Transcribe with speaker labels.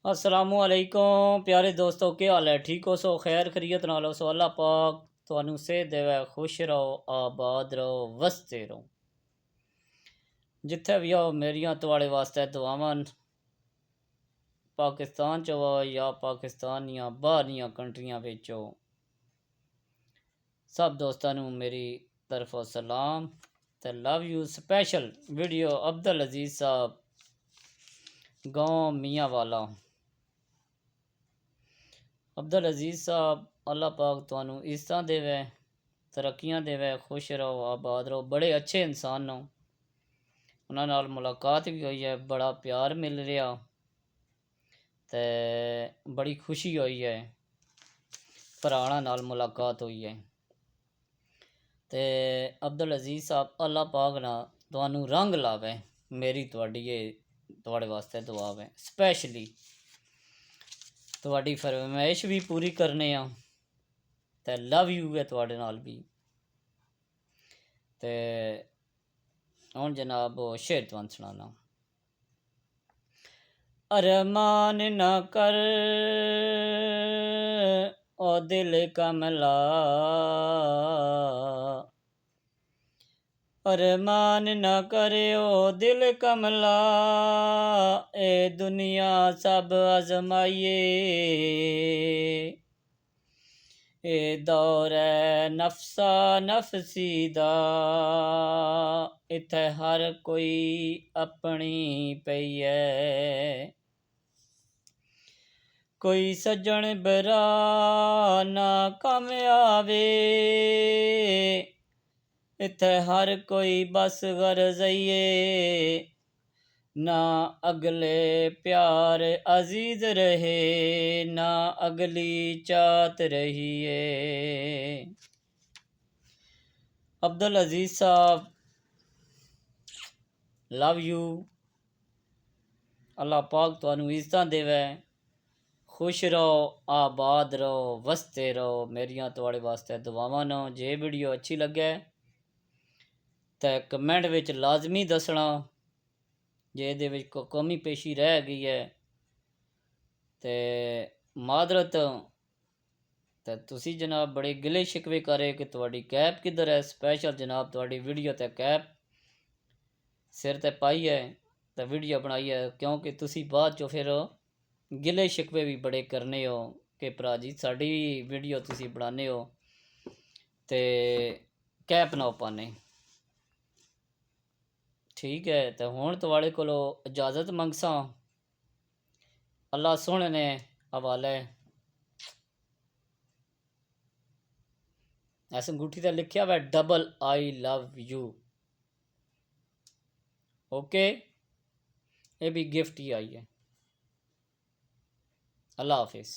Speaker 1: असलामुअलैकुम प्यारे दोस्तों, क्या हाल है? ठीक हो? सो खैर खरीयत नाल हो? सो अल्लाह पाक तुहानू सेहत देवे, खुश रहो, आबाद रहो, वसते रहो। जिथे भी हो मेरिया तुहाड़े वास्ते दुआवां न। पाकिस्तान च हो या पाकिस्तान या बाहरियां कंट्रियां विच हो, सब दोस्तों मेरी तरफों सलाम ते love you. Special video Abdul Aziz Sahab गाँव मियाँ वाला। अब्दुल अजीज साहब अल्लाह पाक तुहानू इज्जतां देवे, तरक्कियां देवे, खुश रहो, आबाद रहो। बड़े अच्छे इंसान हो, उन्हां नाल मुलाकात भी हुई है, बड़ा प्यार मिल रहा ते बड़ी खुशी हुई है, भरावां नाल मुलाकात हुई है। ते अब्दुल अजीज साहब अल्लाह पाक ना तुहानू रंग लावे, मेरी तुहाड़े वास्ते दुआ है। स्पैशली तुहाड़ी फरमाइश भी पूरी करने आ ते लव यू है तुहाड़े नाल भी। ते हुण जनाब शेर तुहानू सुनाना। अरमान न कर ओ दिल कमला, अरमान न करे ओ दिल कमला, ए दुनिया सब आजमाइए, ए दौर है नफसा नफसी दा, इत्थे हर कोई अपनी पई है। कोई सज्जन बरा ना कम आवे, इत्थे हर कोई बस गरजइए, ना अगले प्यार अजीज रहे, ना अगली चात रहिए। अब्दुल अजीज साहब लव यू। अल्लाह पाक तुहानू इज्जतां देवे, खुश रहो, आबाद रहो, वसते रहो। मेरिया तुहाड़े वास्ते दुआवां न। जे वीडियो अच्छी लगे तो कमेंट विच लाजमी दसना, जे इहदे विच कोई कमी पेशी रह गई है तो मादरत। तो तुसी जनाब बड़े गिले शिकवे करे कि तुहाड़ी कैप किधर है। स्पैशल जनाब तुहाड़ी वीडियो ते कैप सिर ते पाई है तो वीडियो बनाई है, क्योंकि तुसी बाद चो फिर गिले शिकवे भी बड़े करने हो कि भरा जी साड़ी वीडियो तुसी बनाने हो ते कैप ना पाने। ठीक है, तो हुण तुहाड़े कोलों इजाज़त मंगसा। अल्लाह सोहणे ने हवाले। इस अंगूठी ते लिखिया हुआ double I love you. Okay, ये भी गिफ्ट ही आई है। अल्लाह हाफिज़।